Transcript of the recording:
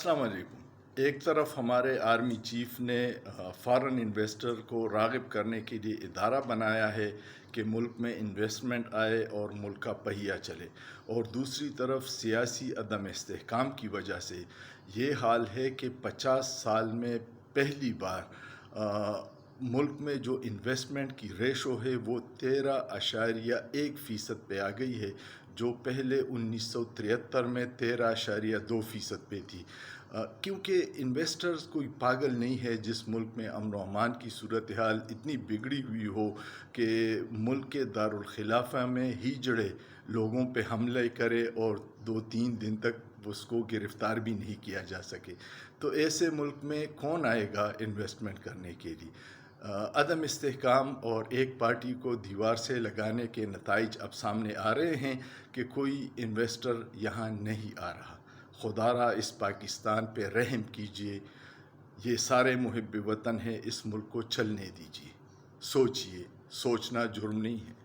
अस्सलाम वालेकुम। एक तरफ हमारे आर्मी चीफ ने फ़ॉरेन इन्वेस्टर को राग़िब करने के लिए इदारा बनाया है कि मुल्क में इन्वेस्टमेंट आए और मुल्क का पहिया चले, और दूसरी तरफ सियासी अदम इस्तेहकाम की वजह से ये हाल है कि 50 साल में पहली बार मुल्क में जो इन्वेस्टमेंट की रेशो है वो 13.1% पे आ गई है, जो पहले 1973 में 13.2% पे थी। क्योंकि इन्वेस्टर्स कोई पागल नहीं है जिस मुल्क में अमन व अमान की सूरत हाल इतनी बिगड़ी हुई हो कि मुल्क के दारुल खिलाफा में ही जड़े लोगों पे हमले करे और 2-3 दिन तक उसको गिरफ़्तार भी नहीं किया जा सके। तो ऐसे मुल्क में कौन आएगा इन्वेस्टमेंट करने के लिए? अदम इस्तेहकाम और एक पार्टी को दीवार से लगाने के नताइज अब सामने आ रहे हैं कि कोई इन्वेस्टर यहाँ नहीं आ रहा। खुदारा इस पाकिस्तान पे रहम कीजिए, ये सारे मुहिब वतन हैं, इस मुल्क को चलने दीजिए। सोचिए, सोचना जुर्म नहीं है।